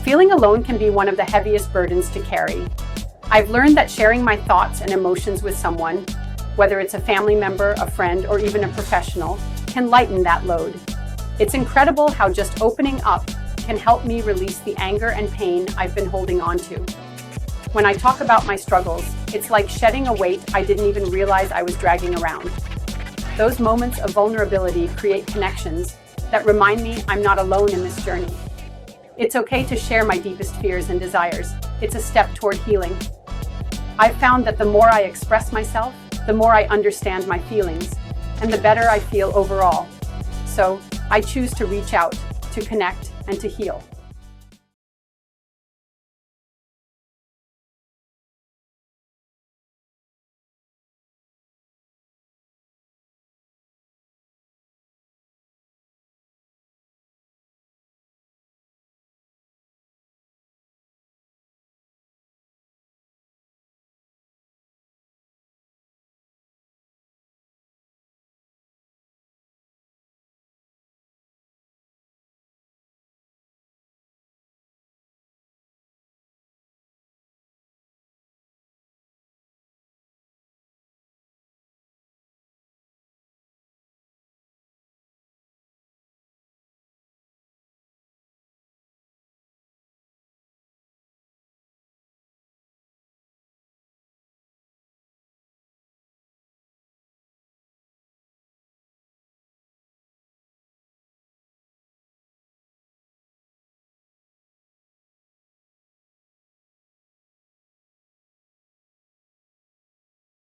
Feeling alone can be one of the heaviest burdens to carry. I've learned that sharing my thoughts and emotions with someone, whether it's a family member, a friend, or even a professional, can lighten that load. It's incredible how just opening up can help me release the anger and pain I've been holding on to. When I talk about my struggles, it's like shedding a weight I didn't even realize I was dragging around. Those moments of vulnerability create connections that remind me I'm not alone in this journey. It's okay to share my deepest fears and desires. It's a step toward healing. I've found that the more I express myself, the more I understand my feelings, and the better I feel overall. So, I choose to reach out, to connect, and to heal.